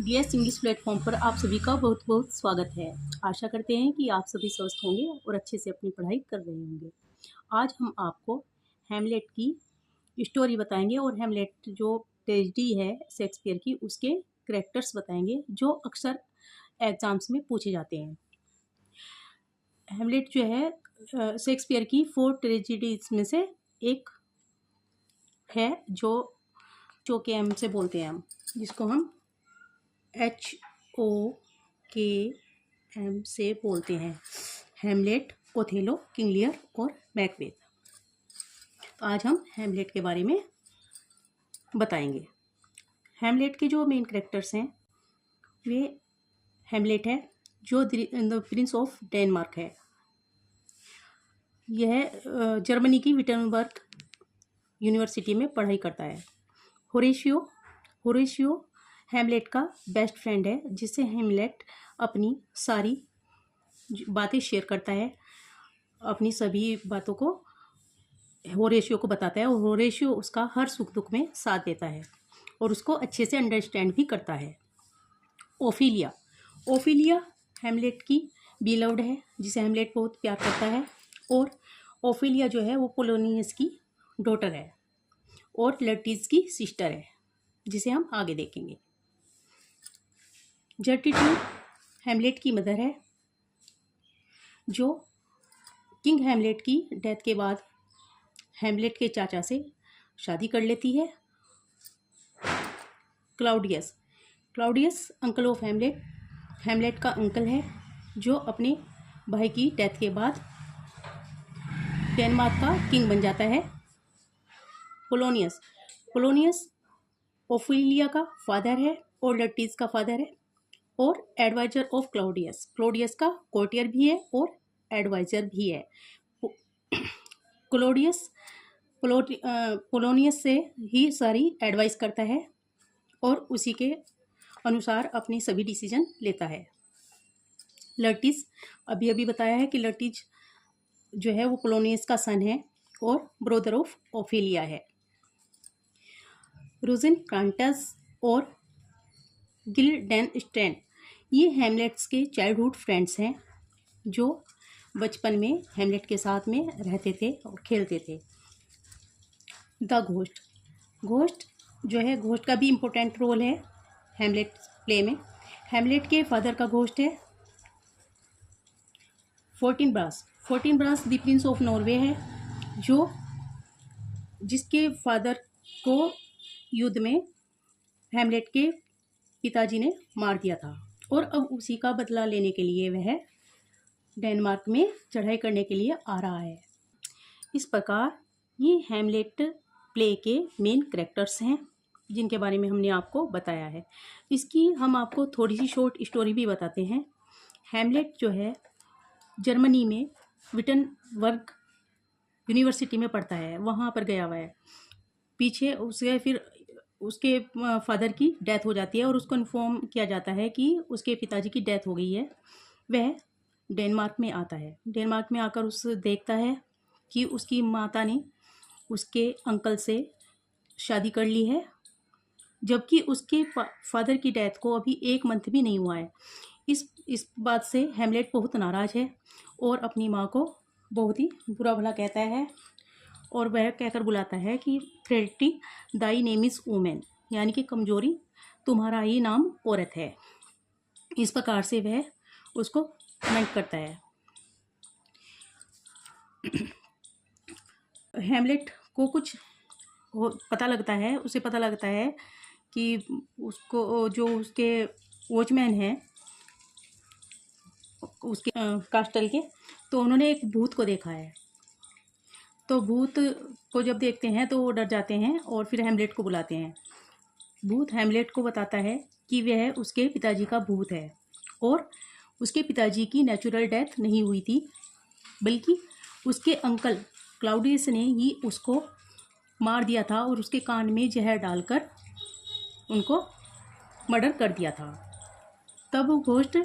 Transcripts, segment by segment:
DS English platform पर आप सभी का बहुत बहुत स्वागत है। आशा करते हैं कि आप सभी स्वस्थ होंगे और अच्छे से अपनी पढ़ाई कर रहे होंगे। आज हम आपको हैमलेट की स्टोरी बताएंगे और हैमलेट जो ट्रेजेडी है शेक्सपियर की, उसके कैरेक्टर्स बताएंगे जो अक्सर एग्जाम्स में पूछे जाते हैं। हैमलेट जो है शेक्सपियर की 4 ट्रेजेडीज में से एक है जो के एम से बोलते हैं हम, जिसको हम HOKM से बोलते हैं। हैमलेट, ओथेलो, किंग लियर और मैकबेथ। तो आज हम हैमलेट के बारे में बताएंगे। हैमलेट के जो मेन कैरेक्टर्स हैं वे हैमलेट है जो द प्रिंस ऑफ डेनमार्क है। यह जर्मनी की विटनबर्ग यूनिवर्सिटी में पढ़ाई करता है। होरेशियो हैमलेट का बेस्ट फ्रेंड है, जिससे हैमलेट अपनी सारी बातें शेयर करता है, अपनी सभी बातों को होरेशियो को बताता है और होरेशियो उसका हर सुख दुख में साथ देता है और उसको अच्छे से अंडरस्टैंड भी करता है। ओफिलिया हैमलेट की बिलव्ड है, जिसे हैमलेट बहुत प्यार करता है, और ओफिलिया जो है वो पोलोनियस की डॉटर है और लर्टिस की सिस्टर है, जिसे हम आगे देखेंगे। जर्टिट्यूड हैमलेट की मदर है, जो किंग हैमलेट की डेथ के बाद हैमलेट के चाचा से शादी कर लेती है। क्लाउडियस अंकल ऑफ हैमलेट का अंकल है, जो अपने भाई की डेथ के बाद डेनमार्क का किंग बन जाता है। पोलोनियस ओफिलिया का फादर है और लर्टिस का फादर है और एडवाइजर ऑफ क्लॉडियस का कोर्टियर भी है और एडवाइजर भी है। पोलोनियस से ही सारी एडवाइस करता है और उसी के अनुसार अपनी सभी डिसीजन लेता है। लर्टिस अभी बताया है कि लर्टिस जो है वो पोलोनियस का सन है और ब्रदर ऑफ ओफिलिया है। रोजेनक्रांटस और गिल्डेनस्टेन ये हैमलेट्स के चाइल्डहुड फ्रेंड्स हैं, जो बचपन में हैमलेट के साथ में रहते थे और खेलते थे। द घोस्ट जो है, घोस्ट का भी इम्पोर्टेंट रोल है हैमलेट प्ले में। हैमलेट के फादर का घोस्ट है फोर्टिनब्रास द प्रिंस ऑफ नॉर्वे है, जिसके फादर को युद्ध में हैमलेट के पिताजी ने मार दिया था और अब उसी का बदला लेने के लिए वह डेनमार्क में चढ़ाई करने के लिए आ रहा है। इस प्रकार ये हैमलेट प्ले के मेन कैरेक्टर्स हैं, जिनके बारे में हमने आपको बताया है। इसकी हम आपको थोड़ी सी शॉर्ट स्टोरी भी बताते हैं। हैमलेट जो है जर्मनी में विटनबर्ग यूनिवर्सिटी में पढ़ता है, वहाँ पर गया हुआ है। पीछे उसके फादर की डेथ हो जाती है और उसको इन्फॉर्म किया जाता है कि उसके पिताजी की डेथ हो गई है। वह डेनमार्क में आता है। डेनमार्क में आकर उस देखता है कि उसकी माता ने उसके अंकल से शादी कर ली है, जबकि उसके फादर की डेथ को अभी 1 मंथ भी नहीं हुआ है। इस बात से हैमलेट बहुत नाराज़ है और अपनी माँ को बहुत ही बुरा भला कहता है और वह कहकर बुलाता है कि फ्रेटी दाई नेम इज़ वुमेन, यानी कि कमजोरी तुम्हारा ही नाम औरत है। इस प्रकार से वह उसको कमेंट करता है। हैमलेट को उसे पता लगता है कि उसको जो उसके वॉचमैन हैं उसके कास्टल के, तो उन्होंने एक भूत को देखा है। तो भूत को जब देखते हैं तो वो डर जाते हैं और फिर हैमलेट को बुलाते हैं। भूत हैमलेट को बताता है कि वह उसके पिताजी का भूत है और उसके पिताजी की नेचुरल डेथ नहीं हुई थी, बल्कि उसके अंकल क्लाउडियस ने ही उसको मार दिया था और उसके कान में जहर डालकर उनको मर्डर कर दिया था। तब वो घोस्ट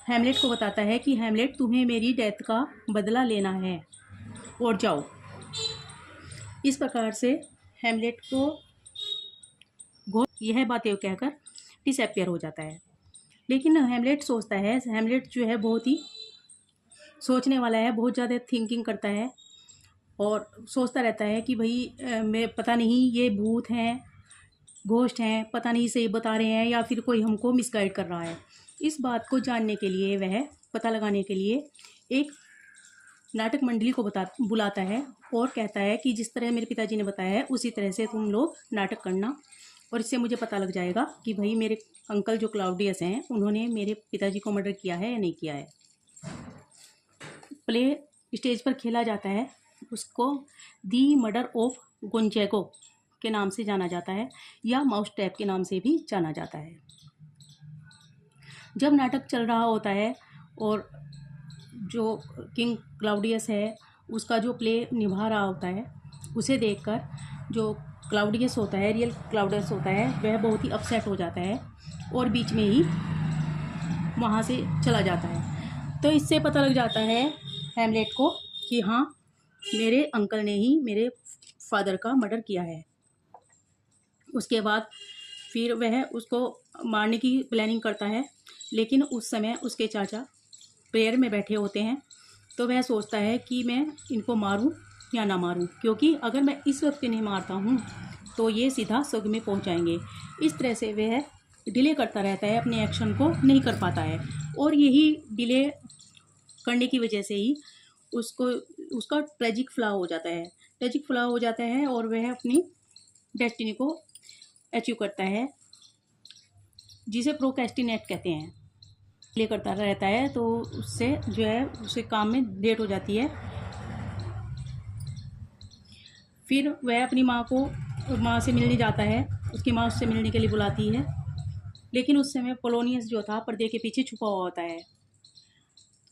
हैमलेट को बताता है कि हैमलेट, तुम्हें मेरी डेथ का बदला लेना है और जाओ। इस प्रकार से हैमलेट को यह बातें कहकर डिसअपियर हो जाता है। लेकिन हेमलेट सोचता है, हेमलेट जो है बहुत ही सोचने वाला है, बहुत ज़्यादा थिंकिंग करता है और सोचता रहता है कि भाई मैं पता नहीं ये भूत हैं, घोस्ट हैं, पता नहीं सही बता रहे हैं या फिर कोई हमको मिसगाइड कर रहा है। इस बात को जानने के लिए वह पता लगाने के लिए एक नाटक मंडली को बुलाता है और कहता है कि जिस तरह मेरे पिताजी ने बताया है उसी तरह से तुम लोग नाटक करना, और इससे मुझे पता लग जाएगा कि भाई मेरे अंकल जो क्लाउडियस हैं उन्होंने मेरे पिताजी को मर्डर किया है या नहीं किया है। प्ले स्टेज पर खेला जाता है, उसको दी मर्डर ऑफ गोंचैगो के नाम से जाना जाता है या माउस ट्रैप के नाम से भी जाना जाता है। जब नाटक चल रहा होता है और जो किंग क्लाउडियस है उसका जो प्ले निभा रहा होता है, उसे देखकर जो क्लाउडियस होता है, रियल क्लाउडियस होता है, वह बहुत ही अपसेट हो जाता है और बीच में ही वहाँ से चला जाता है। तो इससे पता लग जाता है हैमलेट को कि हाँ, मेरे अंकल ने ही मेरे फादर का मर्डर किया है। उसके बाद फिर वह उसको मारने की प्लानिंग करता है, लेकिन उस समय उसके चाचा प्रेयर में बैठे होते हैं। तो वह सोचता है कि मैं इनको मारूं या ना मारूं, क्योंकि अगर मैं इस वक्त इन्हें मारता हूं तो ये सीधा स्वर्ग में पहुंच जाएंगे। इस तरह से वह डिले करता रहता है, अपने एक्शन को नहीं कर पाता है और यही डिले करने की वजह से ही उसका ट्रेजिक फ्लॉ हो जाता है और वह अपनी डेस्टिनी को अचीव करता है, जिसे प्रोक्रेस्टिनेट कहते हैं। डिले करता रहता है तो उससे जो है उसके काम में लेट हो जाती है। फिर वह अपनी माँ से मिलने जाता है, उसकी माँ उससे मिलने के लिए बुलाती है, लेकिन उस समय पोलोनियस जो था पर्दे के पीछे छुपा हुआ होता है।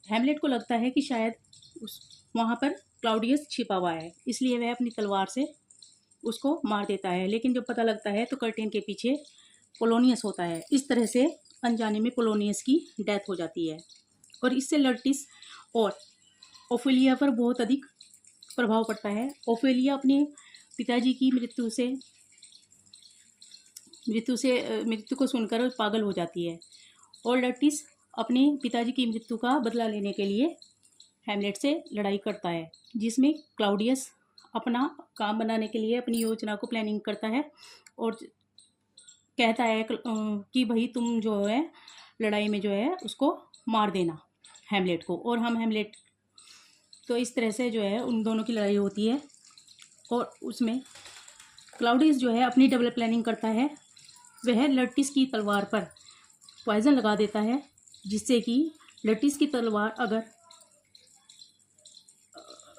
हैमलेट को लगता है कि शायद वहाँ पर क्लाउडियस छिपा हुआ है, इसलिए वह अपनी तलवार से उसको मार देता है। लेकिन जब पता लगता है तो कर्टेन के पीछे पोलोनियस होता है। इस तरह से अनजाने में पोलोनियस की डेथ हो जाती है और इससे लर्टिस और ओफेलिया पर बहुत अधिक प्रभाव पड़ता है। ओफेलिया अपने पिताजी की मृत्यु को सुनकर पागल हो जाती है और लर्टिस अपने पिताजी की मृत्यु का बदला लेने के लिए हैमलेट से लड़ाई करता है, जिसमें क्लाउडियस अपना काम बनाने के लिए अपनी योजना को प्लानिंग करता है और कहता है कि भाई तुम जो है लड़ाई में जो है उसको मार देना हैमलेट को, और हम हैमलेट। तो इस तरह से जो है उन दोनों की लड़ाई होती है और उसमें क्लाउडियस जो है अपनी डबल प्लानिंग करता है। वह लर्टिस की तलवार पर पॉइजन लगा देता है, जिससे कि लर्टिस की तलवार अगर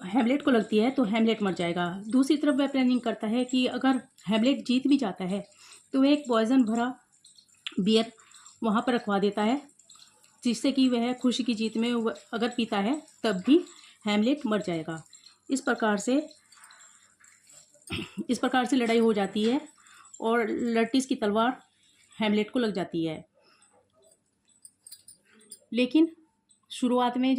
हैमलेट को लगती है तो हैमलेट मर जाएगा। दूसरी तरफ वह प्लानिंग करता है कि अगर हैमलेट जीत भी जाता है तो वह एक पॉइजन भरा बियर वहाँ पर रखवा देता है, जिससे कि वह खुशी की जीत में अगर पीता है तब भी हैमलेट मर जाएगा। इस प्रकार से लड़ाई हो जाती है और लर्टिस की तलवार हैमलेट को लग जाती है। लेकिन शुरुआत में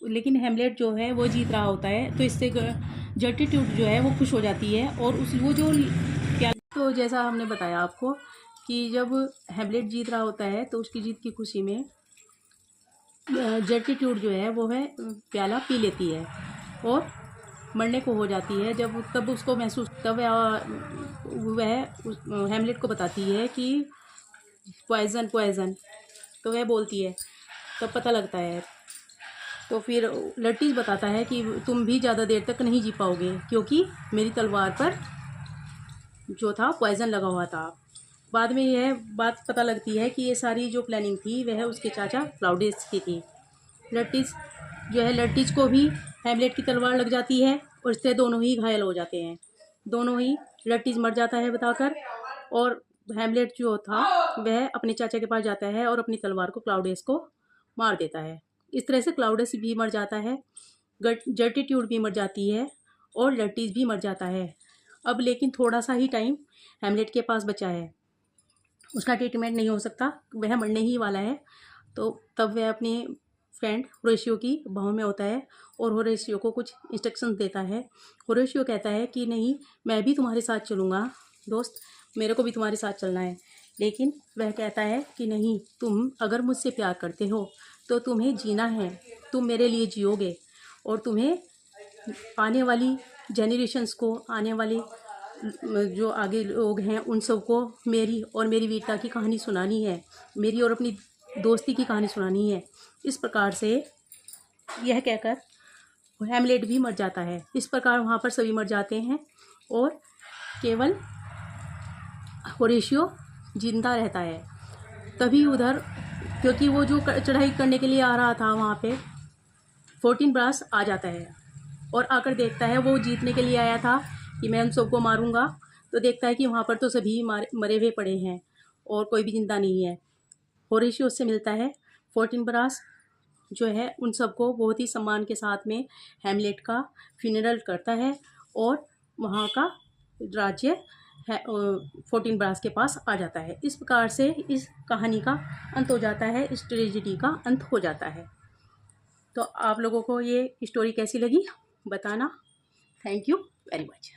लेकिन हैमलेट जो है वो जीत रहा होता है, तो इससे जर्टिट्यूड जो है वो खुश हो जाती है और तो जैसा हमने बताया आपको कि जब हैमलेट जीत रहा होता है तो उसकी जीत की खुशी में जर्टिट्यूड जो है वो है प्याला पी लेती है और मरने को हो जाती है। तब उसको महसूस, तब वह हैमलेट को बताती है कि पॉइजन, तो वह बोलती है, तब पता लगता है। तो फिर लर्टिस बताता है कि तुम भी ज़्यादा देर तक नहीं जी पाओगे, क्योंकि मेरी तलवार पर जो था पॉइजन लगा हुआ था। बाद में यह बात पता लगती है कि ये सारी जो प्लानिंग थी वह उसके चाचा क्लाउडियस की थी। लर्टिस को भी हैमलेट की तलवार लग जाती है और इससे दोनों ही घायल हो जाते हैं। दोनों ही, लर्टिस मर जाता है बताकर और हैमलेट जो था वह अपने चाचा के पास जाता है और अपनी तलवार को क्लाउडियस को मार देता है। इस तरह से क्लाउडियस भी मर जाता है, जर्टिट्यूड भी मर जाती है और लर्टिस भी मर जाता है। अब लेकिन थोड़ा सा ही टाइम हैमलेट के पास बचा है, उसका ट्रीटमेंट नहीं हो सकता, वह मरने ही वाला है। तो तब वह अपने फ्रेंड होरेशियो की बाहों में होता है और होरेशियो को कुछ इंस्ट्रक्शंस देता है। होरेशियो कहता है कि नहीं, मैं भी तुम्हारे साथ चलूँगा दोस्त, मेरे को भी तुम्हारे साथ चलना है, लेकिन वह कहता है कि नहीं, तुम अगर मुझसे प्यार करते हो तो तुम्हें जीना है, तुम मेरे लिए जियोगे और तुम्हें आने वाली जेनरेशन्स को, आने वाले जो आगे लोग हैं उन सबको मेरी और मेरी वीरता की कहानी सुनानी है, मेरी और अपनी दोस्ती की कहानी सुनानी है। इस प्रकार से यह कहकर हैमलेट भी मर जाता है। इस प्रकार वहाँ पर सभी मर जाते हैं और केवल होरेशियो जिंदा रहता है। तभी उधर, क्योंकि वो जो चढ़ाई करने के लिए आ रहा था वहाँ पे, फोर्टिनब्रास आ जाता है और आकर देखता है, वो जीतने के लिए आया था कि मैं उन सबको मारूंगा, तो देखता है कि वहाँ पर तो सभी मरे हुए पड़े हैं और कोई भी जिंदा नहीं है। होरेशियो उससे मिलता है। फोर्टिनब्रास जो है उन सबको बहुत ही सम्मान के साथ में हैमलेट का फ्यूनरल करता है और वहाँ का राज्य फोर्टिनब्रास के पास आ जाता है। इस प्रकार से इस कहानी का अंत हो जाता है, इस ट्रेजेडी का अंत हो जाता है। तो आप लोगों को ये स्टोरी कैसी लगी बताना। Thank you very much.